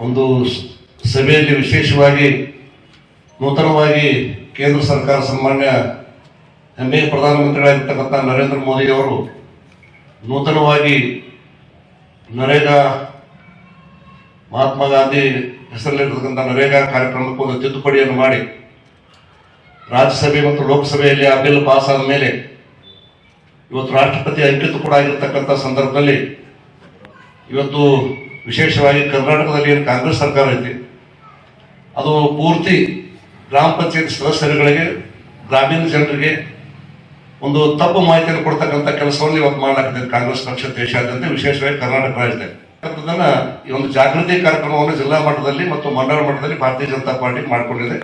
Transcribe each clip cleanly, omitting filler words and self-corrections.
ಒಂದು ಸಭೆಯಲ್ಲಿ ವಿಶೇಷವಾಗಿ ನೂತನವಾಗಿ ಕೇಂದ್ರ ಸರ್ಕಾರ ಸನ್ಮಾನ್ಯ ಹೆಮ್ಮೆಯ ಪ್ರಧಾನಮಂತ್ರಿಗಳಾಗಿರ್ತಕ್ಕಂಥ ನರೇಂದ್ರ ಮೋದಿ ಅವರು ನೂತನವಾಗಿ ನರೇಗಾ ಮಹಾತ್ಮ ಗಾಂಧಿ ಹೆಸರಲ್ಲಿರ್ತಕ್ಕಂಥ ನರೇಗಾ ಕಾರ್ಯಕ್ರಮಕ್ಕೆ ಒಂದು ತಿದ್ದುಪಡಿಯನ್ನು ಮಾಡಿ ರಾಜ್ಯಸಭೆ ಮತ್ತು ಲೋಕಸಭೆಯಲ್ಲಿ ಆ ಬಿಲ್ ಪಾಸ್ ಆದ ಮೇಲೆ ಇವತ್ತು ರಾಷ್ಟ್ರಪತಿ ಅಂಕಿತ ಕೂಡ ಆಗಿರ್ತಕ್ಕಂಥ ಸಂದರ್ಭದಲ್ಲಿ ಇವತ್ತು ವಿಶೇಷವಾಗಿ ಕರ್ನಾಟಕದಲ್ಲಿ ಏನು ಕಾಂಗ್ರೆಸ್ ಸರ್ಕಾರ ಐತಿ ಅದು ಪೂರ್ತಿ ಗ್ರಾಮ ಪಂಚಾಯತ್ ಸದಸ್ಯರುಗಳಿಗೆ ಗ್ರಾಮೀಣ ಜನರಿಗೆ ಒಂದು ತಪ್ಪು ಮಾಹಿತಿಯನ್ನು ಕೊಡ್ತಕ್ಕಂಥ ಕೆಲಸವನ್ನು ಇವತ್ತು ಮಾಡಲಾಗ್ತದೆ ಕಾಂಗ್ರೆಸ್ ಪಕ್ಷ ದೇಶಾದ್ಯಂತ ವಿಶೇಷವಾಗಿ ಕರ್ನಾಟಕ ರಾಜ್ಯದಲ್ಲಿ ಅದನ್ನ ಈ ಒಂದು ಜಾಗೃತಿ ಕಾರ್ಯಕ್ರಮವನ್ನು ಜಿಲ್ಲಾ ಮಟ್ಟದಲ್ಲಿ ಮತ್ತು ಮಂಡಳ ಮಟ್ಟದಲ್ಲಿ ಭಾರತೀಯ ಜನತಾ ಪಾರ್ಟಿ ಮಾಡಿಕೊಂಡಿದೆ.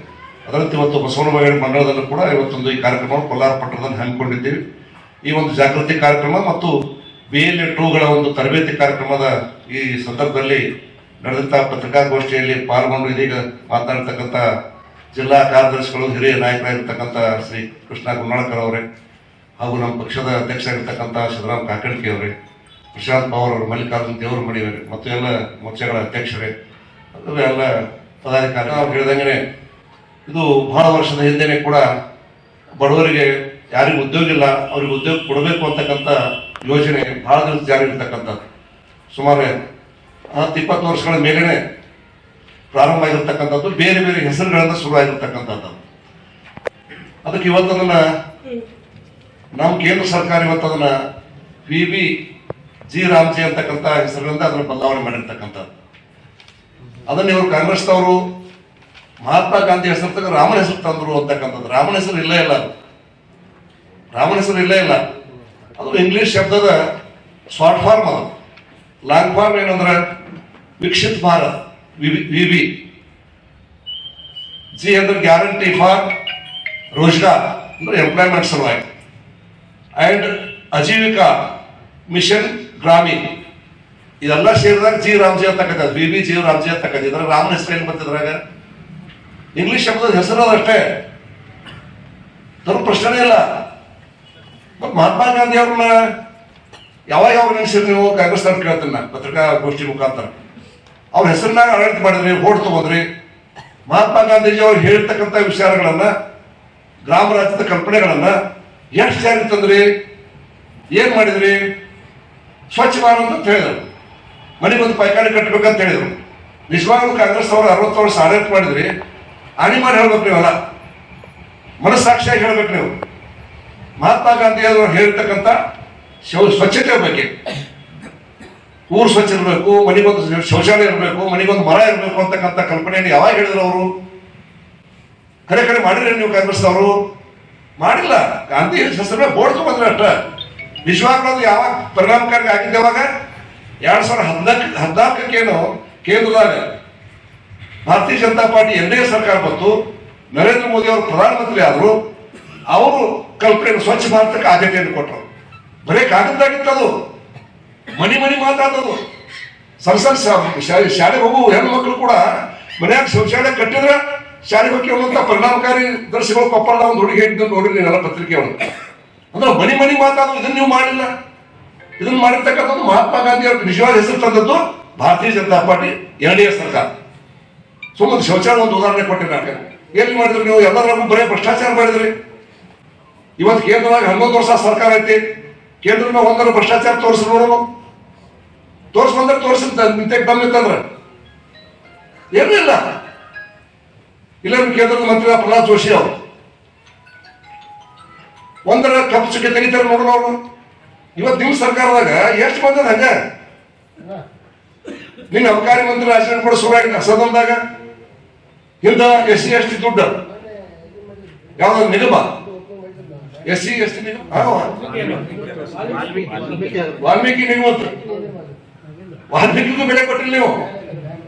ಅದರಂತೆ ಇವತ್ತು ಬಸವನ ಬಾಗೇವಾಡಿ ಮಂಡಳದಲ್ಲೂ ಕೂಡ ಇವತ್ತೊಂದು ಈ ಕಾರ್ಯಕ್ರಮವನ್ನು ಕೋಲಾರ ಪಟ್ಟಣದಲ್ಲಿ ಹಮ್ಮಿಕೊಂಡಿದ್ದೀವಿ. ಈ ಒಂದು ಜಾಗೃತಿ ಕಾರ್ಯಕ್ರಮ ಮತ್ತು BLA-2ಗಳ ಒಂದು ತರಬೇತಿ ಕಾರ್ಯಕ್ರಮದ ಈ ಸಂದರ್ಭದಲ್ಲಿ ನಡೆದಂಥ ಪತ್ರಿಕಾಗೋಷ್ಠಿಯಲ್ಲಿ ಪಾಲ್ಗೊಂಡು ಇದೀಗ ಮಾತನಾಡ್ತಕ್ಕಂಥ ಜಿಲ್ಲಾ ಕಾರ್ಯದರ್ಶಿಗಳು ಹಿರಿಯ ನಾಯಕರಾಗಿರ್ತಕ್ಕಂಥ ಶ್ರೀ ಕೃಷ್ಣ ಗುನ್ನಾಳಕರ್ ಅವರೇ ಹಾಗೂ ನಮ್ಮ ಪಕ್ಷದ ಅಧ್ಯಕ್ಷರಾಗಿರ್ತಕ್ಕಂಥ ಸಿದ್ದರಾಮ ಕಾಕಡ್ಕಿ ಅವರೇ, ಪ್ರಶಾಂತ್ ಪವಾರ್ ಅವರು, ಮಲ್ಲಿಕಾರ್ಜುನ್ ದೇವರಮಣಿ ಅವರೇ ಮತ್ತು ಎಲ್ಲ ಮೋರ್ಚಾಗಳ ಅಧ್ಯಕ್ಷರೇ ಅದು ಎಲ್ಲ ಪದಾಧಿಕಾರಿ ಅವ್ರು ಹೇಳಿದಂಗೆ ಇದು ಬಹಳ ವರ್ಷದ ಹಿಂದೆನೇ ಕೂಡ ಬಡವರಿಗೆ ಯಾರಿಗೂ ಉದ್ಯೋಗ ಇಲ್ಲ ಅವ್ರಿಗೆ ಉದ್ಯೋಗ ಕೊಡಬೇಕು ಅಂತಕ್ಕಂಥ ಯೋಜನೆ ಬಹಳ ದಿವಸ ಜಾರಿ ಇರ್ತಕ್ಕಂಥದ್ದು. ಸುಮಾರು 10-20 ವರ್ಷಗಳ ಮೇಲೆನೆ ಪ್ರಾರಂಭ ಆಗಿರ್ತಕ್ಕಂಥದ್ದು, ಬೇರೆ ಬೇರೆ ಹೆಸರುಗಳಿಂದ ಶುರುವಾಗಿರ್ತಕ್ಕಂಥದ್ದು. ಅದಕ್ಕೆ ಇವತ್ತದನ್ನ ನಮ್ಮ ಕೇಂದ್ರ ಸರ್ಕಾರ ಇವತ್ತದನ್ನ VBG ರಾಮ್ಜಿ ಅಂತಕ್ಕಂಥ ಹೆಸರಿನಿಂದ ಅದನ್ನು ಬದಲಾವಣೆ ಮಾಡಿರ್ತಕ್ಕಂಥದ್ದು. ಅದನ್ನ ಇವರು ಕಾಂಗ್ರೆಸ್ನವರು ಮಹಾತ್ಮ ಗಾಂಧಿ ಹೆಸರು ತಗ ರಾಮನ ಹೆಸರು ತಂದ್ರು ಅಂತಕ್ಕಂಥದ್ದು. ರಾಮನ ಹೆಸರು ಇಲ್ಲೇ ಇಲ್ಲ, ರಾಮನ ಹೆಸರು ಇಲ್ಲೇ ಇಲ್ಲ. ಅದು ಇಂಗ್ಲಿಷ್ ಶಬ್ದದ ಶಾರ್ಟ್ ಫಾರ್ಮ್, ಅದು ಲಾಂಗ್ ಫಾರ್ಮ್ ಏನಂದ್ರೆ ವಿಕಸಿತ್ ಭಾರತ್, VB. G ಅಂದ್ರೆ ಗ್ಯಾರಂಟಿ ಫಾರ್ ರೋಜ್ಗಾರ್ ಅಂದ್ರೆ ಎಂಪ್ಲಾಯ್ಮೆಂಟ್ ಸಲುವಾಗಿ, ಅಂಡ್ ಅಜೀವಿಕಾ ಮಿಷನ್ ಗ್ರಾಮೀಣ್ ಇದೆಲ್ಲ ಸೇರಿದಾಗ G ರಾಮ್ಜಿ ಅಂತಕ್ಕಂಥ VBG ರಾಮ್ಜಿ ಅಂತಕ್ಕಂಥ. ಇದ್ರ ರಾಮನ ಹೆಸರು ಏನು ಬರ್ತಿದ್ರಾಗ ಇಂಗ್ಲಿಷ್ ಶಬ್ದದ ಹೆಸರು ಅದಷ್ಟೇ, ತನ್ನ ಪ್ರಶ್ನೆ ಇಲ್ಲ. ಮತ್ತು ಮಹಾತ್ಮ ಗಾಂಧಿ ಅವ್ರನ್ನ ಯಾವಾಗ ನೆನೆಸಿರಿ ನೀವು? ಕಾಂಗ್ರೆಸ್ ಅವ್ರು ಕೇಳ್ತೀನಿ ನಾನು ಪತ್ರಿಕಾಗೋಷ್ಠಿ ಮುಖಾಂತರ. ಅವ್ರ ಹೆಸರಿನಾಗ ಆಡಳಿತ ಮಾಡಿದ್ರಿ, ಓಟ್ ತಗೊಂಡ್ರಿ. ಮಹಾತ್ಮ ಗಾಂಧೀಜಿ ಅವ್ರು ಹೇಳಿರ್ತಕ್ಕಂಥ ವಿಚಾರಗಳನ್ನ, ಗ್ರಾಮ ರಾಜ್ಯದ ಕಲ್ಪನೆಗಳನ್ನ ಎಷ್ಟು ಜಾರಿ ತಂದ್ರಿ, ಏನ್ ಮಾಡಿದ್ರಿ? ಸ್ವಚ್ಛ ಭಾರತ್ ಅಂತ ಹೇಳಿದ್ರು, ಮನೆಗೊಂದು ಪೈಖಾನೆ ಕಟ್ಟಬೇಕಂತ ಹೇಳಿದ್ರು. ನಿಜವಾಗ್ಲೂ ಕಾಂಗ್ರೆಸ್ ಅವರು 60 ವರ್ಷ ಆಡಳಿತ ಮಾಡಿದ್ರಿ, ಅನಿಮಾನ ಹೇಳ್ಬೇಕು ನೀವಲ್ಲ, ಮನಸ್ಸಾಕ್ಷಿಯಾಗಿ ಹೇಳ್ಬೇಕು ನೀವು. ಮಹಾತ್ಮ ಗಾಂಧಿ ಅವರು ಹೇಳಿರ್ತಕ್ಕಂಥ ಸ್ವಚ್ಛತೆ ಬಗ್ಗೆ, ಊರು ಸ್ವಚ್ಛ ಇರಬೇಕು, ಮನೆಗೊಂದು ಶೌಚಾಲಯ ಇರಬೇಕು, ಮನೆಗೊಂದು ಮರ ಇರಬೇಕು ಅಂತಕ್ಕಂಥ ಕಲ್ಪನೆಯನ್ನು ಯಾವಾಗ ಹೇಳಿದ್ರು ಅವರು? ಕಡೆ ಕಡೆ ಮಾಡಿರಿ ನೀವು ಕಾಂಗ್ರೆಸ್ನವರು? ಮಾಡಿಲ್ಲ. ಗಾಂಧಿ ಹೆಸರು ಬೋರ್ಡ್ ತಗೊಂಡ್ರೆ ಅಷ್ಟ. ನಿಜವಾಗ್ಲೂ ಯಾವಾಗ ಪರಿಣಾಮಕಾರಿ ಆಗಿದ್ದೆ? ಯಾವಾಗ 2014 ಕೇಂದ್ರದಾಗ ಭಾರತೀಯ ಜನತಾ ಪಾರ್ಟಿ NDA ಸರ್ಕಾರ ಬಂತು, ನರೇಂದ್ರ ಮೋದಿ ಅವರು ಪ್ರಧಾನಮಂತ್ರಿ ಆದರು. ಅವರು ಕಲ್ಪನೆ ಸ್ವಚ್ಛ ಭಾರತಕ್ಕೆ ಆದ್ಯತೆಯನ್ನು ಕೊಟ್ಟರು. ಬರೀ ಕಾಗದದಾಗಿತ್ತದು, ಮನಿ ಮಾತಾಡೋದು. ಸಣ್ಣ ಶಾಲೆಗೆ ಹೋಗು ಹೆಣ್ಣು ಮಕ್ಕಳು ಕೂಡ ಮನೆಯಾಗ ಶೌಚಾಲಯ ಕಟ್ಟಿದ್ರೆ ಶಾಲೆಗೆ ಹೋಗಿ ಅನ್ನುವಂಥ ಪರಿಣಾಮಕಾರಿ ದರ್ಶಿಗಳು ಕೊಪ್ಪಳದ ಒಂದು ಹುಡುಗಿ ಹೇಳಿದ್ದು ನೋಡಿರಿ ನೀವೆಲ್ಲ ಪತ್ರಿಕೆ ಒಳಗೆ. ಅಂದ್ರೆ ಮನಿ ಮಾತಾಡೋದು. ಇದನ್ನ ನೀವು ಮಾಡಿಲ್ಲ. ಇದನ್ನ ಮಾಡಿರ್ತಕ್ಕಂಥದ್ದು ಮಹಾತ್ಮ ಗಾಂಧಿ ಅವ್ರಿಗೆ ನಿಜವಾದ ಹೆಸರು ತಂದದ್ದು ಭಾರತೀಯ ಜನತಾ ಪಾರ್ಟಿ NDA ಸರ್ಕಾರ. ಸುಮ್ಮನೆ ಶೌಚಾಲಯ ಒಂದು ಉದಾಹರಣೆ ಕೊಟ್ಟಿದ್ದಾರೆ. ಏನ್ ಮಾಡಿದ್ರಿ ನೀವು? ಎಲ್ಲರಿಗೂ ಬರೀ ಭ್ರಷ್ಟಾಚಾರ ಮಾಡಿದ್ರಿ. ಇವತ್ತು ಕೇಂದ್ರದಾಗ 11 ವರ್ಷ ಸರ್ಕಾರ ಐತಿ, ಕೇಂದ್ರದ ಒಂದರ ಭ್ರಷ್ಟಾಚಾರ ತೋರಿಸಿ ನೋಡೋಣ. ಬಂದ್ರೆ ತೋರಿಸಿ ನಿಂತೆ ಬಂದಿತ್ತಂದ್ರೆ ಏನೂ ಇಲ್ಲ. ಇಲ್ಲ ಕೇಂದ್ರದ ಮಂತ್ರಿ ಪ್ರಹ್ಲಾದ್ ಜೋಶಿ ಅವರು ಒಂದರ ಕಪ್ಪು ಚುಕ್ಕೆ ತೆಗಿತಾರೆ ನೋಡೋಣ ಅವರು. ಇವತ್ತು ನಿಮ್ಮ ಸರ್ಕಾರದಾಗ ಎಷ್ಟು ಬಂದದ ಹಂಗ? ನಿನ್ನ ಅಬಕಾರಿ ಮಂತ್ರಿ ರಾಜೀನಾಮೆ ಕೂಡ ಶುರುವಾಗಿದೆ ಸದನದಾಗ. ಹಿಂದ SC/ST ದುಡ್ಡು ಯಾವ್ದು ನಿಗಮ, SC/ST ನಿಗಮ, ವಾಲ್ಮೀಕಿ ನಿಗಮ, ವಾಲ್ಮೀಕಿಗೂ ಬೆಲೆ ಕೊಟ್ಟಿಲ್ಲ ನೀವು.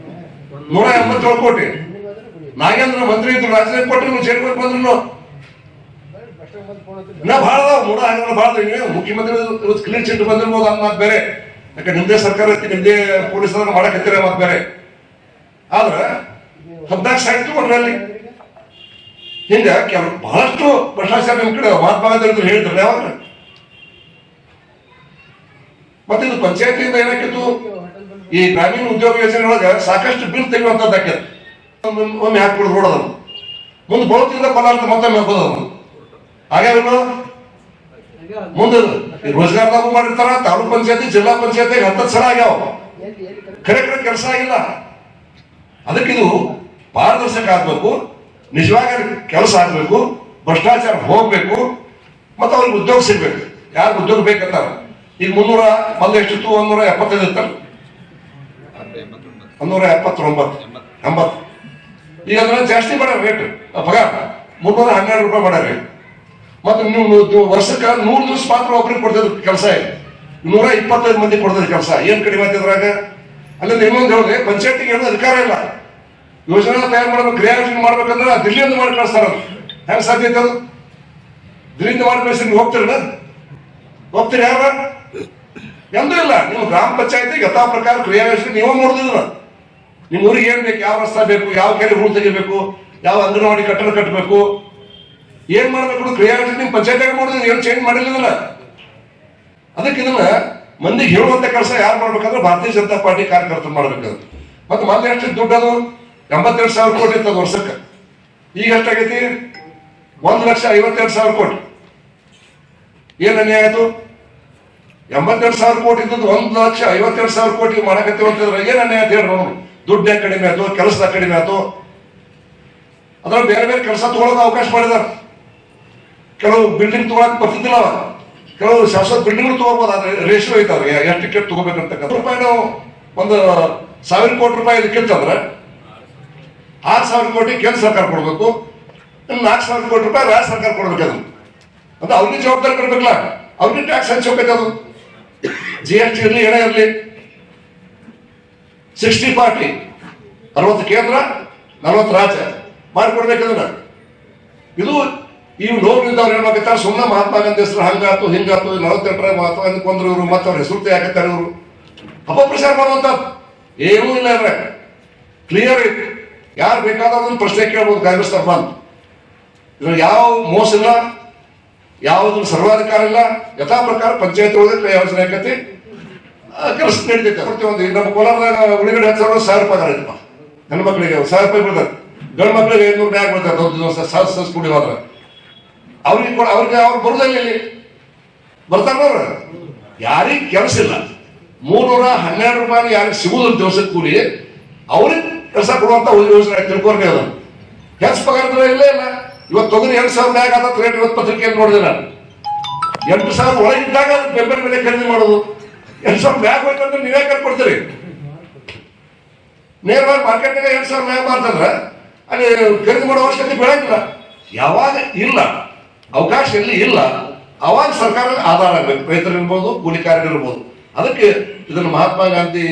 187 ಕೋಟಿ. ನಾಗೇಂದ್ರ ಮಂತ್ರಿ ಇದ್ರು, ರಾಜೀನಾಮೆ ಕೊಟ್ಟರು, ನೀವು ಜೈಲಿಗೆ ಬಂದ್ರು. ನಾ ಭಾಳ ಭಾಳ ಮುಖ್ಯಮಂತ್ರಿ ಇವತ್ತು ಕ್ಲೀನ್ ಚಿಟ್ ಬಂದಿರ್ಬೋದು ಅನ್ನ ಮಾತು ಬೇರೆ. ಯಾಕಂದ್ರೆ ನಿಮ್ದೇ ಸರ್ಕಾರ ಐತಿ, ನಿಮ್ದೇ ಪೊಲೀಸರನ್ನ ಮಾಡಕ್ ಹತ್ತಿರ ಮಾತು ಬೇರೆ. ಆದ್ರೆ 14 ಸಾಯ್ತು ಕೊಟ್ರಿ ಅಲ್ಲಿ. ಹಿಂಗ ಬಹಳಷ್ಟು ಭ್ರಷ್ಟಾಚಾರ ನಿಮ್ ಕಡೆ ಮಹಾತ್ಮ ಗಾಂಧಿ ಹೇಳಿದ್ರು ಯಾವಾಗ. ಮತ್ತೆ ಇದು ಪಂಚಾಯತಿಯಿಂದ ಏನಾಕಿತ್ತು? ಈ ಗ್ರಾಮೀಣ ಉದ್ಯೋಗ ಯೋಜನೆ ಒಳಗೆ ಸಾಕಷ್ಟು ಬಿಲ್ ತೆಗೆಯುವಂಥದ್ದು ಹಾಕ್ಯಾರ. ಒಮ್ಮೆ ಹಾಕ್ಬಿಡೋದು ನೋಡೋದನ್ನು ಮುಂದೆ ಬಳತಿಂದ ಫಲ ಅಂತ ಮತ್ತೊಮ್ಮೆ ಹಾಕೋದನ್ನು ಆಗ್ಯಾವೇನು ಮುಂದೆ ರೋಜಗಾರದಾಗೂ ಮಾಡಿರ್ತಾರ. ತಾಲೂಕ್ ಪಂಚಾಯತಿ ಜಿಲ್ಲಾ ಪಂಚಾಯತಿ 10 ಸಲ ಆಗ್ಯಾವ, ಖರೆ ಕೆಲಸ ಆಗಿಲ್ಲ. ಅದಕ್ಕಿದು ಪಾರದರ್ಶಕ ಆಗ್ಬೇಕು, ನಿಜವಾಗಿ ಕೆಲಸ ಆಗ್ಬೇಕು, ಭ್ರಷ್ಟಾಚಾರ ಹೋಗ್ಬೇಕು, ಮತ್ತು ಅವ್ರಿಗೆ ಉದ್ಯೋಗ ಸಿಗ್ಬೇಕು. ಯಾರು ಉದ್ಯೋಗ ಬೇಕಂತಾರ ಈಗ 300 ಮೊದಲು ಎಷ್ಟಿತ್ತು 175 ಇರ್ತಾರೆ 179 ಈಗ ಅದನ್ನ ಜಾಸ್ತಿ ಮಾಡ್ಯಾರ ರೇಟ್ ಪಗಾರ 312 ರೂಪಾಯಿ ಮಾಡ್ಯಾರ. ಮತ್ತೆ ನೀವು ವರ್ಷಕ್ಕೆ 100 ದಿವಸ ಮಾತ್ರ ಒಬ್ರಿಗೆ ಕೊಡ್ತಿದ್ರು ಕೆಲಸ, 125 ಮಂದಿ ಕೊಡ್ತಿದ್ರು ಕೆಲಸ. ಏನ್ ಕಡಿಮೆ ಆಗ್ತಿದ್ರಾಗ? ಅಲ್ಲಿಂದ ಇನ್ನೊಂದು ಹೇಳಿದೆ, ಪಂಚಾಯತಿಗೆ ಏನೋ ಅಧಿಕಾರ ಇಲ್ಲ, ಯೋಜನೆ ತಯಾರು ಮಾಡ್ಬೇಕು, ಕ್ರಿಯಾ ಯೋಜನೆ ಮಾಡ್ಬೇಕಂದ್ರೆ ದಿಲ್ಲಿಯಿಂದ ಮಾಡಿ ಕಳಿಸ್ತಾರ. ಹೆಂಗ್ ಸಾಧ್ಯ ಐತೆ ಅದು? ದಿಲ್ಲಿಯಿಂದ ಮಾಡಿ ಕಳಿಸಿ ನೀವು ಹೋಗ್ತೀರಿ ಯಾರ? ಎಂದೂ ಇಲ್ಲ. ನೀವು ಗ್ರಾಮ ಪಂಚಾಯತಿ ಯಥಾ ಪ್ರಕಾರ ಕ್ರಿಯಾ ಯೋಜನೆ ನೀವೇ ನೋಡಿದ್ರ. ನಿಮ್ಮ ಊರಿಗೆ ಏನ್ ಬೇಕು, ಯಾವ ರಸ್ತೆ ಬೇಕು, ಯಾವ ಕೆರೆ ಹೂಳು ತೆಗಿಬೇಕು, ಯಾವ ಅಂಗನವಾಡಿ ಕಟ್ಟಡ ಕಟ್ಟಬೇಕು, ಏನ್ ಮಾಡ್ಬೇಕು ಕ್ರಿಯಾ ಯೋಜನೆ ನಿಮ್ ಪಂಚಾಯತಿಯಾಗ ಮಾಡಿದ್ರೆ ಏನು ಚೇಂಜ್ ಮಾಡಿಲ್ಲ. ಅದಕ್ಕೆ ಇದನ್ನ ಮಂದಿಗೆ ಹೇಳುವಂತ ಕೆಲಸ ಯಾರು ಮಾಡ್ಬೇಕಂದ್ರೆ ಭಾರತೀಯ ಜನತಾ ಪಾರ್ಟಿ ಕಾರ್ಯಕರ್ತರು ಮಾಡ್ಬೇಕಾದ್ರೆ. ಮತ್ತೆ ಮೊದಲು ಎಷ್ಟು ದುಡ್ಡು ಅದು 82,000 ಕೋಟಿ ಇರ್ತದ ವರ್ಷಕ್ಕೆ. ಈಗ ಎಷ್ಟಾಗೈತಿ? 1,52,000 ಕೋಟಿ. ಏನ್ ಅನ್ಯಾಯ ಆಯ್ತು? 82,000 ಕೋಟಿ ಇದ್ದದ್ದು 1,52,000 ಕೋಟಿ ಮಾಡಕತ್ತೀವಿ ಅಂತಂದ್ರೆ ಏನ್ ಅನ್ಯಾಯ ಅಂತ ಹೇಳಿ ನೋಡು. ದುಡ್ಡು ಕಡಿಮೆ ಆಯ್ತು, ಕೆಲಸದ ಕಡಿಮೆ ಆಯ್ತು. ಅದ್ರಲ್ಲಿ ಬೇರೆ ಬೇರೆ ಕೆಲಸ ತಗೊಳಕ್ ಅವಕಾಶ ಮಾಡಿದಾರ. ಕೆಲವು ಬಿಲ್ಡಿಂಗ್ ತಗೊಳಕ್ ಬರ್ತಿದ್ದಿಲ್ಲ, ಕೆಲವು ಶಾಶ್ವತ ಬಿಲ್ಡಿಂಗ್ ತಗೋಬಹುದು. ಆದ್ರೆ ರೇಷಿಯೋ ಐತೆ ಅವ್ರಿಗೆ ಎಷ್ಟು ಟಿಕೆಟ್ ತಗೋಬೇಕಂತಕ್ಕಂಥ ರೂಪಾಯಿ ನಾವು 1,000 ಕೋಟಿ ರೂಪಾಯಿ ಇದಕ್ಕಿಂತಂದ್ರೆ 6,000 ಕೋಟಿ ಕೇಂದ್ರ ಸರ್ಕಾರ ಕೊಡ್ಬೇಕು, 4,000 ಕೋಟಿ ರೂಪಾಯಿ ರಾಜ್ಯ ಸರ್ಕಾರ ಕೊಡ್ಬೇಕು. ಅದು ಅಂದ್ರೆ ಅವ್ರಿಗೆ ಜವಾಬ್ದಾರಿ ಕೊಡ್ಬೇಕಲ್ಲ, ಅವ್ರಿಗೆ ಟ್ಯಾಕ್ಸ್ ಹಂಚೋಕೈತೆ. ಅದು GST ಇರಲಿ ಏನೇ ಇರಲಿ 60-40 60 ಕೇಂದ್ರ 40 ರಾಜ್ಯ ಮಾಡಿಕೊಡ್ಬೇಕಂದ್ರೆ ಇದು ಈ ಲೋನ್ನಿಂದ ಅವ್ರು ಏನ್ ಮಾಡ್ತಾರೆ? ಸುಮ್ಮನೆ ಮಹಾತ್ಮ ಗಾಂಧಿ ಹೆಸರು ಹಂಗಾತು ಹಿಂಗಾತು 48 ಮಹಾತ್ಮ ಗಾಂಧಿ ಕೊಂದ್ರು ಇವರು, ಮತ್ತೆ ಅವ್ರ ಹೆಸರು ಹಾಕತ್ತಾರೆ ಇವರು. ಅಪಪ್ರಚಾರ ಮಾಡುವಂತ ಏನೂ ಇಲ್ಲ. ಅಂದ್ರೆ ಕ್ಲಿಯರ್ ಐತಿ, ಯಾರು ಬೇಕಾದವ್ರನ್ನ ಪ್ರಶ್ನೆ ಕೇಳ್ಬೋದು ಕಾಂಗ್ರೆಸ್ ತರಫ ಅಂತ. ಇದ್ರ ಯಾವ ಮೋಸ ಇಲ್ಲ, ಯಾವ್ದು ಸರ್ವಾಧಿಕಾರ ಇಲ್ಲ. ಯಥಾ ಪ್ರಕಾರ ಪಂಚಾಯತ್ ಒಳಗೆ ಯೋಜನೆ ಆಕತಿ, ಕೆಲಸ ನಡೀತೈತೆ. ಒಂದು ನಮ್ಮ ಕೋಲಾರದಾಗ ಉಳಿಗಡೆ 10,000 ರೂಪಾಯಿ ಆಯ್ತಪ್ಪ. ಹೆಣ್ಣು ಮಕ್ಕಳಿಗೆ 1,000 ರೂಪಾಯಿ ಬಿಡ್ತಾರೆ, ಗಂಡು ಮಕ್ಕಳಿಗೆ 500 ಬ್ಯಾಗ್ ಬಿಡ್ತಾರೆ. ದೊಡ್ಡ ದಿವಸ ಸಸ್ ಕುಡಿ ಹೋದ್ರೆ ಅವ್ರಿಗೆ ಅವ್ರು ಬರುದಿಲ್ಲ. ಇಲ್ಲಿ ಬರ್ತಾರ ಯಾರಿಗೆ ಕೆಲಸ ಇಲ್ಲ. 312 ರೂಪಾಯಿ ಯಾರಿಗೆ ಸಿಗುದಿಲ್ಲ ದಿವಸಕ್ಕೆ ಕೂಲಿ, ಅವ್ರಿಗೆ ಕೆಲಸ ಕೊಡುವಂತ ಯೋಜನೆ ತಿಳ್ಕೊಂಡ್ರೆ ಅದ ಹೆಚ್ಚು ಪಗಾರ ಇಲ್ಲೇ ಇಲ್ಲ. ಇವತ್ತು ತೊಗರಿ 2,000 ಬ್ಯಾಗ್ ಆದ ರೇಟ್ ಇವತ್ತು ಪತ್ರಿಕೆಯಲ್ಲಿ ನೋಡಿದೆ ನಾನು. 8,000 ಒಳಗಿದ್ದಾಗ ಬೆಂಬಲ ಬೆಲೆ ಖರೀದಿ ಮಾಡೋದು. 2,000 ಬ್ಯಾಗ್ ಹೋಯ್ತಂದ್ರೆ ನೀವೇ ಕೊಡ್ತೀರಿ. ನೇರವಾಗಿ ಮಾರ್ಕೆಟ್ನಾಗ 2,000 ಬ್ಯಾಗ್ ಮಾರ್ತಂದ್ರೆ ಅಲ್ಲಿ ಖರೀದಿ ಮಾಡೋ ಅವಶ್ಯಕತೆ ಬೆಳಗಿಲ್ಲ. ಯಾವಾಗ ಇಲ್ಲ ಅವಕಾಶ ಎಲ್ಲಿ ಇಲ್ಲ ಅವಾಗ ಸರ್ಕಾರ ಆಧಾರ ಆಗಬೇಕು. ರೈತರು ಇರ್ಬೋದು, ಕೂಲಿಕಾರರು ಇರ್ಬೋದು. ಅದಕ್ಕೆ ಇದನ್ನು ಮಹಾತ್ಮ ಗಾಂಧಿ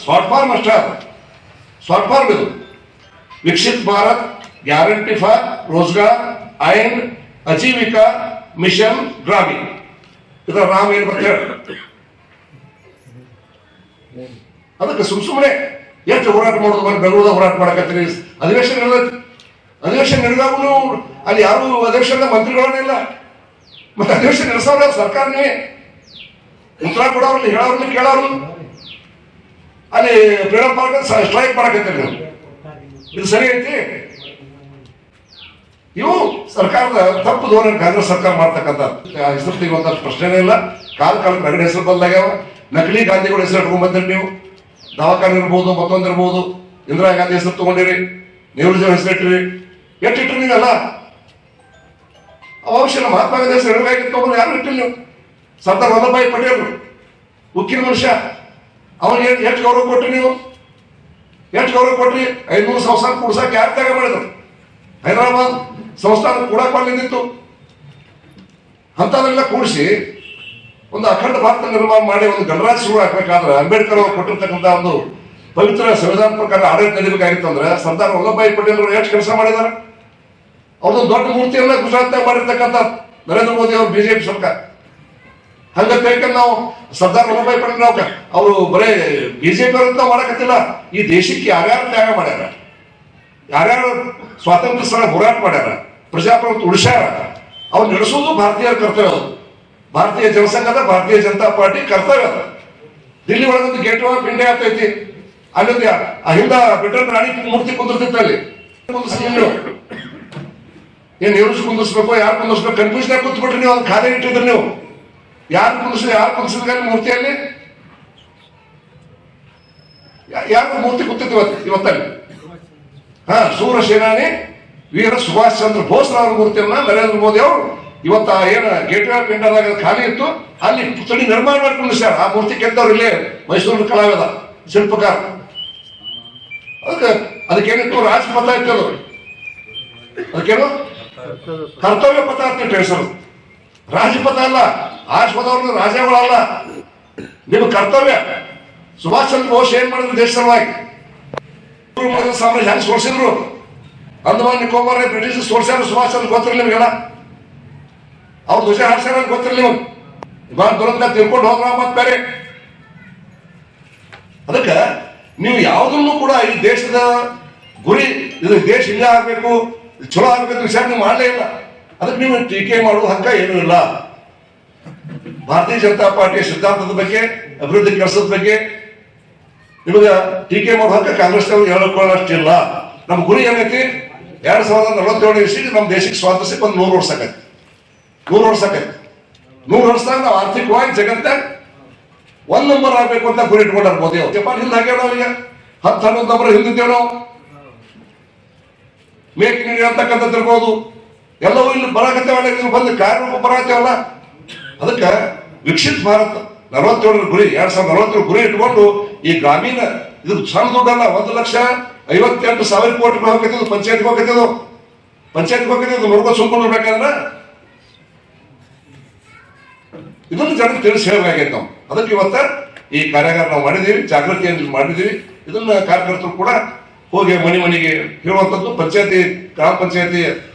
ಶಾರ್ಟ್ ಫಾರ್ಮ್ ಅಷ್ಟೇ, ಶಾರ್ಟ್ ಫಾರ್ಮ್ ಇದು Viksit Bharat guarantee for Rozgar and Ajeevika mission Gramin. ಇದರ ರಾಮ ಏನು ಬರ್ತ ಹೇಳಿ. ಅದಕ್ಕೆ ಸುಮ್ಮನೆ ಎಷ್ಟು ಹೋರಾಟ ಮಾಡೋದು, ಬೆಂಗಳೂರಾಗ ಹೋರಾಟ ಮಾಡಕತ್ತೀರಿ. ಅಧಿವೇಶನ ನಡೆದಾಗೂ ಅಲ್ಲಿ ಯಾರು ಅಧಿವೇಶನ ಮಂತ್ರಿಗಳೇ ಇಲ್ಲ. ಮತ್ತೆ ಅಧಿವೇಶನ ನಡೆಸೋರ ಸರ್ಕಾರನೇ ಉತ್ತರ ಕೊಡೋರು, ಹೇಳೋರ್ನ ಕೇಳೋರು. ಅಲ್ಲಿ ಫ್ರೀಡಂ ಪಾರ್ಕ್ ಸ್ಟ್ರೈಕ್ ಮಾಡಕತ್ತೀರಿ ನೀವು. ಇದು ಸರಿ ಐತಿ? ಇವು ಸರ್ಕಾರದ ತಪ್ಪು ಧೋರಣೆ ಕಾಂಗ್ರೆಸ್ ಸರ್ಕಾರ ಮಾಡ್ತಕ್ಕಂಥ. ಹೆಸರು ತೆಗುವಂತ ಪ್ರಶ್ನೆನೇ ಇಲ್ಲ. ಕಾಲಕ್ಕೆ ನಗರ ಹೆಸರು ಬದಲಾಗ್ಯಾವ. ನಕಲಿ ಗಾಂಧಿಗಳು ಹೆಸರು ಇಟ್ಕೊಂಡ್ ಬಂದಿರಿ ನೀವು. ದವಾಖಾನೆ ಇರ್ಬೋದು, ಮತ್ತೊಂದಿರ್ಬೋದು. ಇಂದಿರಾ ಗಾಂಧಿ ಹೆಸರು ತಗೊಂಡಿರಿ, ನೆಹರು ಹೆಸರು ಇಟ್ಟಿರಿ. ಎಷ್ಟಿಟ್ರಿ ನೀವೆಲ್ಲ? ಅವಶ್ಯ ಮಹಾತ್ಮ ಗಾಂಧಿ ಹೆಸರು ಇಡಬೇಕಾಗಿತ್ತು, ತಗೊಂಡು ಯಾರು ಇಟ್ಟಿಲ್ಲ ನೀವು. ಸರ್ದಾರ್ ವಲ್ಲಭಭಾಯಿ ಪಟೇಲ್ ಉಕ್ಕಿನ ಮನುಷ್ಯ, ಅವನಿಗೆ ಎಷ್ಟು ಗೌರವ ಕೊಟ್ರಿ ನೀವು? ಎಷ್ಟು ಗೌರವ ಕೊಟ್ರಿ? 500 ಸಂಸ್ಥಾನ ಕೂಡ್ಸಕ್ಕೆ ಯಾರು ತ್ಯಾಗ ಮಾಡಿದ್ರು? ಹೈದರಾಬಾದ್ ಸಂಸ್ಥಾನ ಕೂಡಕ್ ಬಂದಿತ್ತು. ಅಂತದೆಲ್ಲ ಕೂಡಿಸಿ ಒಂದು ಅಖಂಡ ಭಾರತ ನಿರ್ಮಾಣ ಮಾಡಿ ಒಂದು ಗಣರಾಜ್ಯ ಶುರು ಹಾಕ್ಬೇಕಾದ್ರೆ ಅಂಬೇಡ್ಕರ್ ಅವರು ಕೊಟ್ಟಿರ್ತಕ್ಕಂಥ ಒಂದು ಪವಿತ್ರ ಸಂವಿಧಾನ ಪ್ರಕಾರ ಆಡಳಿತ ನಡೀಬೇಕಾಗಿತ್ತು. ಅಂದ್ರೆ ಸರ್ದಾರ್ ವಲ್ಲಭಭಾಯಿ ಪಟೇಲ್ ಅವರು ಎಷ್ಟು ಕೆಲಸ ಮಾಡಿದ್ದಾರೆ? ಅವ್ರದ್ದು ದೊಡ್ಡ ಮೂರ್ತಿಯನ್ನ ಗುಜರಾತ್ನಾಗ ಮಾಡಿರ್ತಕ್ಕಂಥ ನರೇಂದ್ರ ಮೋದಿ ಅವರು ಬಿಜೆಪಿ ಸರ್ಕಾರ. ಹಂಗಂತ ನಾವು ಸರ್ದಾರ್ ವಲ್ಲಭಭಾಯಿ ಪಟೇಲ್ ಅವರು ಬರೇ ಬಿಜೆಪಿ ಅವ್ರಂತ ಮಾಡಕತ್ತಿಲ್ಲ. ಈ ದೇಶಕ್ಕೆ ಯಾರ್ಯಾರು ತ್ಯಾಗ ಮಾಡ್ಯಾರ, ಯಾರ್ಯಾರು ಸ್ವಾತಂತ್ರ್ಯ ಸಲ ಹೋರಾಟ ಮಾಡ್ಯಾರ, ಪ್ರಜಾಪ್ರಭುತ್ವ ಉಳಿಸ್ಯಾರ, ಅವ್ರು ನಡೆಸೋದು ಭಾರತೀಯರ ಕರ್ತವ್ಯ. ಅದು ಭಾರತೀಯ ಜನಸಂಘದ ಭಾರತೀಯ ಜನತಾ ಪಾರ್ಟಿ ಕರ್ತವ್ಯ. ದಿಲ್ಲಿ ಒಳಗೊಂದು ಗೇಟ್ ಆಫ್ ಇಂಡಿಯಾ ಆಗ್ತೈತಿ, ಅಲ್ಲೊಂದು ಹಿಂದ ಬ್ರಿಟನ್ ರಾಣಿ ಮೂರ್ತಿ ಕುಂದಿರ್ತೈತೆ ಅಲ್ಲಿ. ನೀವು ಏನ್ ಎವ್ರಿಸ್ ಕುಂದಿಸ್ಬೇಕು, ಯಾರು ಕುಂದಿಸ್ಬೇಕು ಕನ್ಫ್ಯೂಷನ್ ಕೂತ್ಬಿಟ್ರಿ ನೀವು. ಅದು ಖಾಲಿ ಇಟ್ಟಿದ್ರಿ ನೀವು. ಯಾರು ಕುಂದಿಸಿದ್ರೆ ಮೂರ್ತಿಯಲ್ಲಿ ಯಾರು ಮೂರ್ತಿ ಕೂತಿತ್ತು ಇವತ್ತಲ್ಲಿ? ಸೂರ ಸೇನಾನಿ ವೀರ ಸುಭಾಷ್ ಚಂದ್ರ ಬೋಸ್ ಅವರ ಮೂರ್ತಿಯನ್ನ ನರೇಂದ್ರ ಮೋದಿ ಅವರು ಇವತ್ತ ಏನ ಗೇಟ್ ವೇ ಆಫ್ ಇಂಡಿಯಾದಾಗ ಖಾಲಿ ಇತ್ತು ಅಲ್ಲಿ ಪುತ್ಥಳಿ ನಿರ್ಮಾಣ ಮಾಡಿ ಕುಂದಿಸ್ಯಾರ. ಆ ಮೂರ್ತಿ ಕೆತ್ತವ್ರು ಇಲ್ಲೇ ಮೈಸೂರು ಕಲಾವಿದ ಶಿಲ್ಪಕಾರ. ಅದಕ್ಕೇನಿತ್ತು ರಾಜಪಥ ಇತ್ತು. ಅದಕ್ಕೇನು ಕರ್ತವ್ಯ ಪಥ ಅಂತ ಹೆಸರು. ರಾಜಪಥ ಅಲ್ಲ, ರಾಜಪಥವ್ರದ್ದು ರಾಜಗಳಲ್ಲ, ನಿಮ್ಮ ಕರ್ತವ್ಯ. ಸುಭಾಷ್ ಚಂದ್ರ ಬೋಸ್ ಏನ್ ಮಾಡಿದ್ರು ದೇಶ ಸಲುವಾಗಿ? ಸಾಮ್ರಾಜ್ಯ ಹೆಂಗ್ ಸೋಲ್ಸಿದ್ರು? ಅಂಡಮಾನ್ ನಿಕೋಬಾರ್ ಬ್ರಿಟಿಷ್ ಸೋಲ್ಸ್ಯಾರ. ಸುಭಾಷ್ ಚಂದ್ರ ಗೊತ್ತಿರಲಿ ನಿಮ್ಗೆಲ್ಲ. ಅವ್ರ ಧ್ವಜ ಹಾರಿಸ್ಯಾರ ಗೊತ್ತಿರಲಿ ನಿಮ್ಗೆ. ಇವಾಗ ದುರಂತ ತಿರ್ಕೊಂಡು ಹೋದ್ರ ಮತ್ ಬೇರೆ. ಅದಕ್ಕೆ ನೀವು ಯಾವುದನ್ನು ಕೂಡ ಈ ದೇಶದ ಗುರಿ, ಇದು ದೇಶ ಹಿಂಗ ಆಗ್ಬೇಕು, ಚಲೋ ಆಗ್ಬೇಕು ವಿಚಾರ ನೀವು ಮಾಡಲೇ ಇಲ್ಲ. ಅದಕ್ಕೆ ನೀವು ಟೀಕೆ ಮಾಡುವ ಹಕ್ಕ ಏನೂ ಇಲ್ಲ. ಭಾರತೀಯ ಜನತಾ ಪಾರ್ಟಿಯ ಸಿದ್ಧಾಂತದ ಬಗ್ಗೆ, ಅಭಿವೃದ್ಧಿ ಕೆಲಸದ ಬಗ್ಗೆ ನಿಮಗೆ ಟೀಕೆ ಮಾಡುವ ಹಕ್ಕ ಕಾಂಗ್ರೆಸ್ ಹೇಳ್ಕೊಳ್ಳೋಷ್ಟಿಲ್ಲ. ನಮ್ಮ ಗುರಿ ಏನೈತಿ? 2047 ಇಸ್ವಿಗೆ ನಮ್ಮ ದೇಶಕ್ಕೆ ಸ್ವಾತಂತ್ರ್ಯಕ್ಕೆ ಒಂದು 100 ವರ್ಷ ಆಕೈತಿ. 100 ವರ್ಷ ಆಕೈತಿ. 100 ವರ್ಷದಾಗ ನಾವು ಆರ್ಥಿಕವಾಗಿ ಜಗತ್ತಾಗ 1 ನಂಬರ್ ಆಗ್ಬೇಕು ಅಂತ ಗುರಿ ಇಟ್ಕೊಂಡಾರ ಮೋದಿ ಅವರು. ಜಪಾನ್ ಹಿಂದೆ ಹಾಕ್ಯಾವ ನಾವು. ಈಗ 10-11 ನಂಬರ್ ಹಿಂದಿದ್ದೇವೆ ನಾವು. ಮೇಕ್ ಇನ್ ಇಂಡಿಯಾ ಅಂತಕ್ಕಂಥ ತಿಳ್ಬೋದು. ಎಲ್ಲವೂ ಇಲ್ಲಿ ಬರಾಕತ್ತೇವಲ್ಲ, ಇಲ್ಲಿ ಬಂದು ಕಾರ್ಯ ಬರಾಕತ್ತೇವಲ್ಲ. ಅದಕ್ಕೆ ವಿಕಸಿತ ಭಾರತ 47 ಗುರಿ, 2047 ಗುರಿ ಇಟ್ಕೊಂಡು ಈ ಗ್ರಾಮೀಣ ಇದು ಸಣ್ಣ ದುಡ್ಡಲ್ಲ. 1,58,000 ಕೋಟಿ ರೂಪಾಯಿ ಹೋಗ್ತಿದ್ದು ಪಂಚಾಯತ್ಗೆ ಹೋಗ್ತಿದ್ದು ಮುರುಗ ಸುಮ್ಕೊಂಡು ಬೇಕಾದ್ರೆ ಇದನ್ನು ಜನಕ್ಕೆ ತಿಳಿಸಿ ಹೇಳಬೇಕಾಗೈತೆ ನಾವು. ಅದಕ್ಕೆ ಇವತ್ತ ಈ ಕಾರ್ಯಾಗಾರ ನಾವು ಮಾಡಿದೀವಿ, ಜಾಗೃತಿಯನ್ನು ಮಾಡಿದೀವಿ. ಇದನ್ನ ಕಾರ್ಯಕರ್ತರು ಕೂಡ ಹೋಗಿ ಮನೆಗೆ ಹೇಳುವಂಥದ್ದು. ಪಂಚಾಯತಿ ಗ್ರಾಮ ಪಂಚಾಯತಿ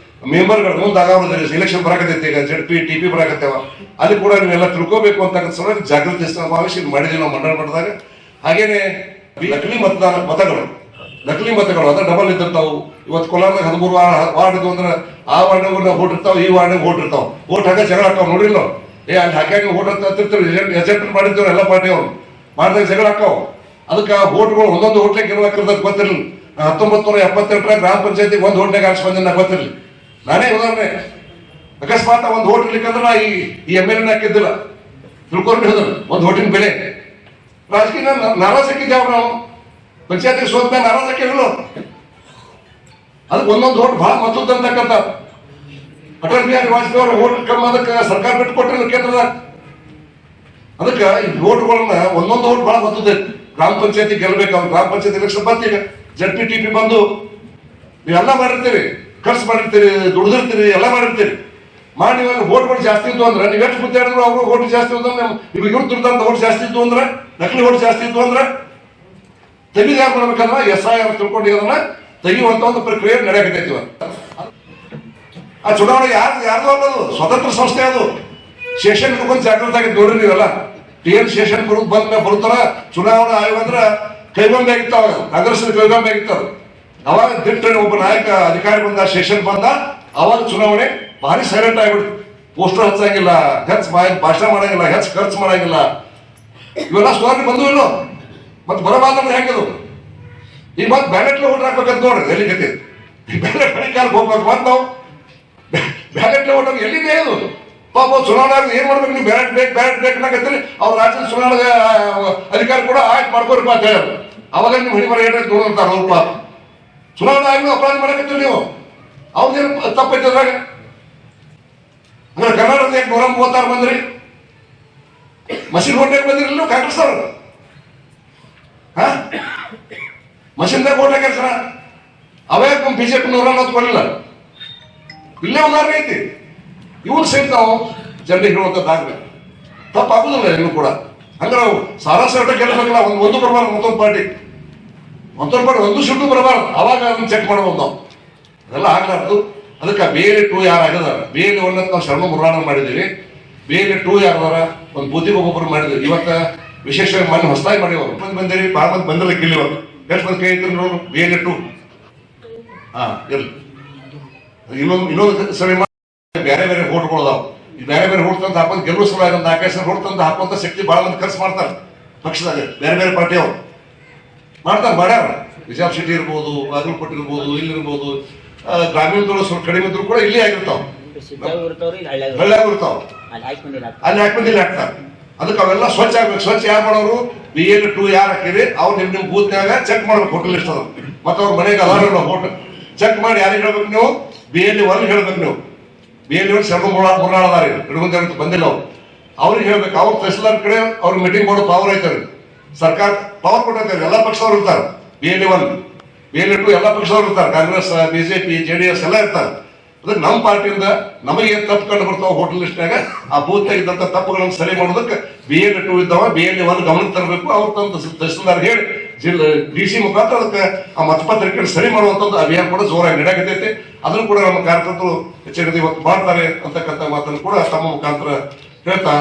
ಮೆಂಬರ್ಗಳು ಮುಂದಾಗ ಎಲೆಕ್ಷನ್ ಬರಾಕತ್ತೈತಿ, ಈಗ ZP TP ಬರಾಕತ್ತೇವ, ಅಲ್ಲಿ ಕೂಡ ನೀವೆಲ್ಲ ತಿಳ್ಕೋಬೇಕು ಅಂತ ಸಲುವಾಗಿ ಜಾಗೃತಿ ಸಮಾವೇಶ ಮಾಡಿದೀವಿ ನಾವು ಮಂಡಳ ಮಟ್ಟದಾಗ. ಹಾಗೇನೆ ನಕಲಿ ಮತಗಳು ಅದ ಡಬಲ್ ಇದ್ದಿರ್ತಾವು. ಇವತ್ತು ಕೋಲಾರದಾಗ 13 ವಾರ್ಡ್ ಇದ್ವು ಅಂದ್ರೆ ಆ ವಾರ್ಡ್ ವೋಟ್ ಇರ್ತಾವ, ಈ ವಾರ್ಡ್ ವೋಟ್ ಇರ್ತಾವ. ವೋಟ್ ಹಾಕ ಜಗಳ ಹಾಕಾವ್ ನೋಡಿಲ್ಲ. ಅಲ್ಲಿ ಹಾಕ್ಯಾಗ ವೋಟ್ ಹತ್ತಿರ್ತಾರೆ, ಏಜೆಂಟ್ ಮಾಡಿರ್ತೀವಿ ಎಲ್ಲ ಪಾರ್ಟಿ ಅವ್ರು ಮಾಡಿದಾಗ ಜಗಳ ಹಾಕಾವ್. ಅದಕ್ಕೆ ವೋಟ್ಗಳು ಒಂದೊಂದು ಹೋಟ್ಲಾಗ ಗೆಲ್ಬೇಕಿರ್ತದ ಗೊತ್ತಿರಲಿ. 1978 ಗ್ರಾಮ ಪಂಚಾಯತಿಗೆ ಒಂದು ಹೋಟ್ನಾಗ ಆರಿಸಿ ಬಂದ ಗೊತ್ತಿರಲಿ. ನಾನೇ ಉದಾಹರಣೆ, ಅಕಸ್ಮಾತ್ ಒಂದು ಹೋಟ್ ಇರ್ಲಿಕ್ಕಂದ್ರೆ ಈ MLA ಹಾಕಿದ್ದಿಲ್ಲ. ತಿಳ್ಕೊಂಡು ಹೇಳಿದ್ರು ಒಂದು ಹೋಟಿನ ಬೆಲೆ. ರಾಜಕೀಯ ನಾರಾಜ್ ಹಾಕಿದ್ದೇವ್ ನಾವು. ಪಂಚಾಯತಿ ಸೋತ ಮೇಲೆ ನಾರಾಜ್ ಹಾಕಿರಲು. ಅದಕ್ಕೆ ಒಂದೊಂದು ಹೋಟ್ ಬಹಳ ಮತ್ತದಂತಕ್ಕಂಥ. ಅಟಲ್ ಬಿಹಾರಿ ವಾಜಪೇಯಿ ಅವರು ಹೋಟ್ ಕಮ್ಮಿ ಅದಕ್ಕೆ ಸರ್ಕಾರ ಬಿಟ್ಟು ಕೊಟ್ಟಿಲ್ಲ ಕೇಂದ್ರದಾಗ. ಅದಕ್ಕೆ ಈ ಹೋಟ್ಗಳನ್ನ ಒಂದೊಂದು ಹೋಟ್ ಬಹಳ ಮತ್ತದೈತಿ. ಗ್ರಾಮ ಪಂಚಾಯತಿ ಗೆಲ್ಬೇಕು. ಅವ್ರು ಗ್ರಾಮ ಪಂಚಾಯತಿ ಎಲೆಕ್ಷನ್ ಬರ್ತೀಗ ZP TP ಬಂದು ನೀವೆಲ್ಲ ಮಾಡಿರ್ತೀರಿ, ಖರ್ಚು ಮಾಡಿರ್ತೀರಿ, ದುಡ್ದಿರ್ತೀರಿ, ಎಲ್ಲ ಮಾಡಿರ್ತೀರಿ. ಮಾಡಿ ನೀವು ವೋಟ್ಗಳು ಜಾಸ್ತಿ ಇದ್ದು ಅಂದ್ರೆ ನೀವು ಎಷ್ಟು ಮುದ್ದಾಡಿದ್ರು ಅವರು ವೋಟ್ ಜಾಸ್ತಿ ಇದ್ದು ಅಂದ್ರೆ ಇವಾಗ ಇವ್ರು ದುಡ್ದಂತ ವೋಟ್ ಜಾಸ್ತಿ ಇದ್ದು ಅಂದ್ರೆ, ನಕಲಿ ವೋಟ್ ಜಾಸ್ತಿ ಇದ್ದು ಅಂದ್ರೆ ತೆಗೆದು ಯಾರು ಮಾಡ್ಬೇಕಂದ್ರೆ SIR ತಿಳ್ಕೊಂಡು ಅದನ್ನ ತೆಗೆಯುವಂತ ಒಂದು ಪ್ರಕ್ರಿಯೆ ನಡೆಯಕತ್ತೈತಿ. ಆ ಚುನಾವಣೆ ಯಾರ್ದು ಅಲ್ಲದು, ಸ್ವತಂತ್ರ ಸಂಸ್ಥೆ ಅದು. ಸೆಷನ್ ಕುತ್ಕೊಂಡು ಜಾಗೃತ ಆಗಿದ್ದು ನೋಡ್ರಿ ನೀವೆಲ್ಲ. TN ಸೆಷನ್ ಬರುತ್ತಾರ. ಚುನಾವಣಾ ಆಯೋಗ ಅಂದ್ರ ಕೈಗೊಂಬೆ ಆಗಿತ್ತು. ಅವಾಗ ನಗರಸಭೆ ಕೈಗೊಂಬೆ ಆಗಿತ್ತು. ಅವಾಗ ದಿಟ್ಟ ಒಬ್ಬ ನಾಯಕ ಅಧಿಕಾರಿ ಬಂದ, ಸೆಷನ್ ಬಂದ, ಅವಾಗ ಚುನಾವಣೆ ಭಾರಿ ಸೈಲೆಂಟ್ ಆಗ್ಬಿಡ್ತು. ಪೋಸ್ಟರ್ ಹಚ್ಚಂಗಿಲ್ಲ, ಹೆಚ್ಚು ಭಾಷಣ ಮಾಡಂಗಿಲ್ಲ, ಹೆಚ್ಚು ಖರ್ಚು ಮಾಡಂಗಿಲ್ಲ. ಇವೆಲ್ಲ ಸುಧಾರಣೆ ಬಂದು ಇಲ್ಲೋ. ಮತ್ತೆ ಬರಬಾರ್ದಂದ್ರೆ ಹೆಂಗದು? ಈಗ ಮತ್ತೆ ಬ್ಯಾಲೆಟ್ ಓಟ್ ಹಾಕ್ಬೇಕಂತ ನೋಡ್ರಿ ಎಲ್ಲಿ ಗತಿ. ಬ್ಯಾಲೆಟ್ ಕಾಲಕ್ಕೆ ಹೋಗ್ಬೇಕು. ಮತ್ತೆ ನಾವು ಬ್ಯಾಲೆಟ್ ಓಟ್ ಎಲ್ಲಿದೆ ಅದು? ಪಾಪ ಚುನಾವಣೆ ಏನ್ ಮಾಡ್ಬೇಕು? ನೀವು ಬ್ಯಾಲೆಟ್ ಬೇಕು ನಾಕತ್ತೀರಿ. ಅವ್ರ ರಾಜ್ಯದ ಚುನಾವಣಾ ಅಧಿಕಾರಿ ಕೂಡ ಆಯ್ತು ಮಾಡ್ಕೋರಿ ಅಂತ ಹೇಳೋದು. ಅವಾಗ ನೀವು ಹಿಡಿಬರ ಏನಾಯ್ತು ನೋಡಂತಾರ ಅವ್ರು. ಪಾಪ ಚುನಾವಣಾ ಆಗಿ ಅಪರಾಧ ಮಾಡಕತ್ತೀರಿ ನೀವು. ಅವ್ರದ್ದೇನು ತಪ್ಪೈತೆ ಅದ್ರಾಗ? ಅಂದ್ರೆ ಕರ್ನಾಟಕದ 136 ಬಂದ್ರಿ. ಮಷಿನ್ ಓಟ್ನಾಗ ಬಂದಿರಲಿಲ್ಲ ಕಾಂಗ್ರೆಸ್ ಅವರು. ಮಷಿನ್ದಾಗ ಓಟ್ ಹಾಕ್ಯಾರ ಸರ. ಅವೇ BJP 140 ಕೊಡಲಿಲ್ಲ. ಇಲ್ಲೇ ಉದಾಹರಣೆ ಐತಿ. ಇವ್ರು ಸಹಿತ ನಾವು ಜನರಿಗೆ ಹೇಳುವಂಥದ್ದಾಗಬೇಕು. ತಪ್ಪಾಗುದಿಲ್ಲ ನೀವು ಕೂಡ. ಹಂಗ ನಾವು ಸಾರಾಸಟ ಗೆಲ್ಲಬೇಕಲ್ಲ. ಒಂದು ಬರಬಾರ್ದು ಮತ್ತೊಂದು ಪಾರ್ಟಿ ಒಂದು ಸುಟ್ಟು ಬರಬಾರ್ದು. ಅವಾಗ ಅದನ್ನ ಚೆಕ್ ಮಾಡ್ಬೋದು ನಾವು. ಅದೆಲ್ಲ ಆಗ್ಲಾರ್ದು. ಅದಕ್ಕೆ ಬೇರೆ 2 ಯಾರು ಆಗಿದಾರ. ಬೇರೆ 1 ನಾವು ಶರಣ ಮುರಾಣ ಮಾಡಿದ್ದೀವಿ. ಬೇರೆ 2 ಯಾರದಾರ ಒಂದು ಬೂದಿಗೆ ಒಬ್ಬೊಬ್ಬರು ಮಾಡಿದ್ವಿ. ಇವತ್ತ ವಿಶೇಷವಾಗಿ ಮನೆ ಹೊಸದಾಗಿ ಮಾಡಿವರು ಬಂದಿರಿ. ಭಾಳ ಮಂದಿ ಬಂದಿಲ್ಲ ಗಿಲ್ಲಿವರು. ಎಷ್ಟು ಮಂದಿ ಕೈ ಇದ್ರು ನೋಡು. ಬೇರೆ 2 ಇರ್ಲಿ. ಇನ್ನೊಂದು ಸರಿ ಬೇರೆ ಬೇರೆ ಹೋಟ್ಗಳು ಅದಾವ. ಈ ಬೇರೆ ಬೇರೆ ಹೋಟ್ ತಂದು ಹಾಕೋದು ಗೆಲ್ಲುವ ಸಲುವಾಗಿ ಒಂದು 4-5 ಹೋಟ್ ತಂದು ಹಾಕುವಂತ ಶಕ್ತಿ ಭಾಳ ಮಂದಿ ಖರ್ಚು ಮಾಡ್ತಾರೆ. ಪಕ್ಷದಾಗ ಬೇರೆ ಬೇರೆ ಪಾರ್ಟಿಯವರು ಮಾಡ್ಯಾರ. ರಿಸರ್ವ್ ಸಿಟಿ ಇರ್ಬೋದು, ಬಾಗಲಕೋಟೆ ಇರ್ಬೋದು, ಇಲ್ಲಿರ್ಬೋದು, ಗ್ರಾಮೀಣದೊಳಗೆ ಸ್ವಲ್ಪ ಕಡಿಮೆ ಇದ್ರು ಕೂಡ ಇಲ್ಲಿ ಆಗಿರ್ತಾವ, ಹಳ್ಳಿಯಾಗ ಇರ್ತಾವ, ಅಲ್ಲಿ ಹಾಕ್ಬಂದಿಲ್ಲ ಹಾಕ್ತಾರೆ. ಅದಕ್ಕೆ ಅವೆಲ್ಲ ಸ್ವಚ್ಛ ಆಗ್ಬೇಕು. ಸ್ವಚ್ಛ ಯಾರು ಮಾಡೋರು, BL2 ಯಾರು ಹಾಕಿರಿ ಅವ್ರು ನಿಮ್ ಬೂತ್ನಾಗ ಚೆಕ್ ಮಾಡ್ಬೇಕು. ಹೋಟೆಲ್ ಲಿಸ್ಟ್ ಅದ ಮತ್ತೆ ಅವ್ರ ಮನೆಗೆ ಅಲ್ಲ ಹೋಟೆಲ್ ಚೆಕ್ ಮಾಡಿ ಯಾರಿಗೆ ಹೇಳ್ಬೇಕು ನೀವು, BL1 ಹೇಳ್ಬೇಕು. ನೀವು BL1 ಶರಣ ಮುರಾಳದಾರಿ ಹಿಡ್ಕೊಂತ ಬಂದಿಲ್ಲ ಅವ್ರಿಗೆ ಹೇಳ್ಬೇಕು. ಅವ್ರ ತಹಸೀಲ್ದಾರ್ ಕಡೆ ಅವ್ರಿಗೆ ಮೀಟಿಂಗ್ ಮಾಡೋ ಪವರ್ ಐತಾರೆ, ಸರ್ಕಾರ ಪವರ್ ಕೊಟ್ಟೈತೆ. ಎಲ್ಲ ಪಕ್ಷದವ್ರು ಇರ್ತಾರೆ, BL1 BL2 ಎಲ್ಲ ಪಕ್ಷದವ್ರು ಇರ್ತಾರೆ, ಕಾಂಗ್ರೆಸ್, BJP, JDS ಎಲ್ಲ ಇರ್ತಾರೆ. ಅದಕ್ಕೆ ನಮ್ಮ ಪಾರ್ಟಿಯಿಂದ ನಮಗೆ ಏನ್ ತಪ್ಪು ಕಂಡು ಬರ್ತಾವ ಹೋಟೆಲ್ ಲಿಸ್ಟ್ನಾಗ ಆ ಬೂತ್ ಇದ್ದಂತ ತಪ್ಪುಗಳನ್ನು ಸರಿ ಮಾಡೋದಕ್ಕೆ BL2 ಇದ್ದಾವ, BL1 ಗಮನಕ್ಕೆ ತರಬೇಕು. ಅವ್ರ ತಂದು ತಹಸೀಲ್ದಾರ್ ಹೇಳಿ ಜಿಲ್ಲೆ DC ಮುಖಾಂತರ ಅದಕ್ಕೆ ಆ ಮತಪತ್ರಿಕೆ ಸರಿ ಮಾಡುವಂತ ಅಭಿಯಾನ ಕೂಡ ಜೋರಾಗಿ ನಡೆಯಕತ್ತೈತಿ. ಅದನ್ನು ಕೂಡ ನಮ್ಮ ಕಾರ್ಯಕರ್ತರು ಹೆಚ್ಚಿನ ಇವತ್ತು ಮಾಡ್ತಾರೆ ಅಂತಕ್ಕಂಥ ಮಾತನ್ನು ಕೂಡ ತಮ್ಮ ಮುಖಾಂತರ ಹೇಳ್ತಾ,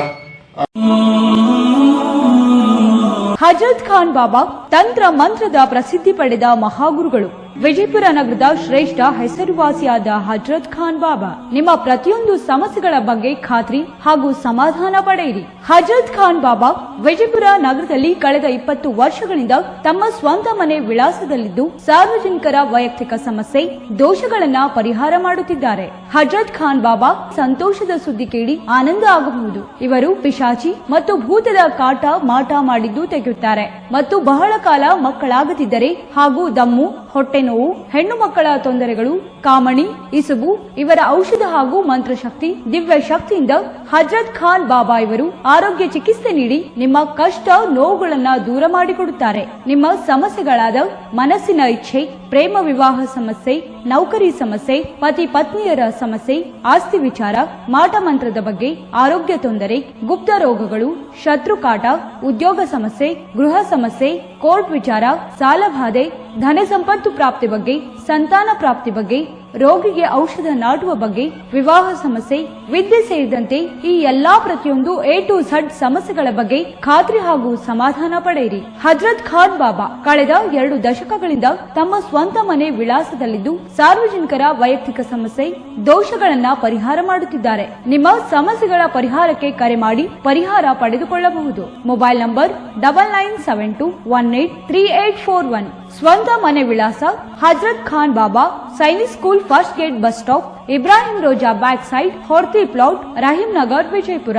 ಹಜರತ್ ಖಾನ್ ಬಾಬಾ ತಂತ್ರ ಮಂತ್ರದ ಪ್ರಸಿದ್ಧಿ ಪಡೆದ ಮಹಾಗುರುಗಳು. ವಿಜಯಪುರ ನಗರದ ಶ್ರೇಷ್ಠ ಹೆಸರುವಾಸಿಯಾದ ಹಜರತ್ ಖಾನ್ ಬಾಬಾ ನಿಮ್ಮ ಪ್ರತಿಯೊಂದು ಸಮಸ್ಯೆಗಳ ಬಗ್ಗೆ ಖಾತ್ರಿ ಹಾಗೂ ಸಮಾಧಾನ ಪಡೆಯಿರಿ. ಹಜರತ್ ಖಾನ್ ಬಾಬಾ ವಿಜಯಪುರ ನಗರದಲ್ಲಿ ಕಳೆದ 20 ವರ್ಷಗಳಿಂದ ತಮ್ಮ ಸ್ವಂತ ಮನೆ ವಿಳಾಸದಲ್ಲಿದ್ದು ಸಾರ್ವಜನಿಕರ ವೈಯಕ್ತಿಕ ಸಮಸ್ಯೆ ದೋಷಗಳನ್ನ ಪರಿಹಾರ ಮಾಡುತ್ತಿದ್ದಾರೆ. ಹಜರತ್ ಖಾನ್ ಬಾಬಾ ಸಂತೋಷದ ಸುದ್ದಿ ಕೇಳಿ ಆನಂದ ಆಗಬಹುದು. ಇವರು ಪಿಶಾಚಿ ಮತ್ತು ಭೂತದ ಕಾಟ ಮಾಟ ಮಾಡಿದ್ದು ತೆಗೆಯುತ್ತಾರೆ ಮತ್ತು ಬಹಳ ಕಾಲ ಮಕ್ಕಳಾಗದಿದ್ದರೆ ಹಾಗೂ ದಮ್ಮು, ಹೊಟ್ಟೆ ನೋವು, ಹೆಣ್ಣು ಮಕ್ಕಳ ತೊಂದರೆಗಳು, ಕಾಮಣಿ, ಇಸುಬು ಇವರ ಔಷಧ ಹಾಗೂ ಮಂತ್ರಶಕ್ತಿ, ದಿವ್ಯ ಶಕ್ತಿಯಿಂದ ಹಜರತ್ ಖಾನ್ ಬಾಬಾ ಇವರು ಆರೋಗ್ಯ ಚಿಕಿತ್ಸೆ ನೀಡಿ ನಿಮ್ಮ ಕಷ್ಟ ನೋವುಗಳನ್ನ ದೂರ ಮಾಡಿಕೊಡುತ್ತಾರೆ. ನಿಮ್ಮ ಸಮಸ್ಯೆಗಳಾದ ಮನಸ್ಸಿನ ಇಚ್ಛೆ, ಪ್ರೇಮ ವಿವಾಹ ಸಮಸ್ಯೆ, ನೌಕರಿ ಸಮಸ್ಯೆ, ಪತಿ ಪತ್ನಿಯರ ಸಮಸ್ಯೆ, ಆಸ್ತಿ ವಿಚಾರ, ಮಾಟ ಮಂತ್ರದ ಬಗ್ಗೆ, ಆರೋಗ್ಯ ತೊಂದರೆ, ಗುಪ್ತ ರೋಗಗಳು, ಶತ್ರುಕಾಟ, ಉದ್ಯೋಗ ಸಮಸ್ಯೆ, ಗೃಹ ಸಮಸ್ಯೆ, ಕೋರ್ಟ್ ವಿಚಾರ, ಸಾಲಬಾಧೆ, ಧನ ಸಂಪತ್ತು ಪ್ರಾಪ್ತಿ ಬಗ್ಗೆ, ಸಂತಾನ ಪ್ರಾಪ್ತಿ ಬಗ್ಗೆ, ರೋಗಿಗೆ ಔಷಧ ನಾಟುವ ಬಗ್ಗೆ, ವಿವಾಹ ಸಮಸ್ಯೆ, ವಿದ್ಯೆ ಸೇರಿದಂತೆ ಈ ಎಲ್ಲಾ ಪ್ರತಿಯೊಂದು A to Z ಸಮಸ್ಯೆಗಳ ಬಗ್ಗೆ ಖಾತ್ರಿ ಹಾಗೂ ಸಮಾಧಾನ ಪಡೆಯಿರಿ. ಹಜರತ್ ಖಾನ್ ಬಾಬಾ ಕಳೆದ 2 ದಶಕಗಳಿಂದ ತಮ್ಮ ಸ್ವಂತ ಮನೆ ವಿಳಾಸದಲ್ಲಿದ್ದು ಸಾರ್ವಜನಿಕರ ವೈಯಕ್ತಿಕ ಸಮಸ್ಯೆ ದೋಷಗಳನ್ನ ಪರಿಹಾರ ಮಾಡುತ್ತಿದ್ದಾರೆ. ನಿಮ್ಮ ಸಮಸ್ಯೆಗಳ ಪರಿಹಾರಕ್ಕೆ ಕರೆ ಮಾಡಿ ಪರಿಹಾರ ಪಡೆದುಕೊಳ್ಳಬಹುದು. Mobile number 9972183841. ಸ್ವಂತ ಮನೆ ವಿಳಾಸ Hazrat Khan Baba, Sainik school, first gate, bus stop, Ibrahim Roza back side, Horti plot, Rahim Nagar, Vijayapura.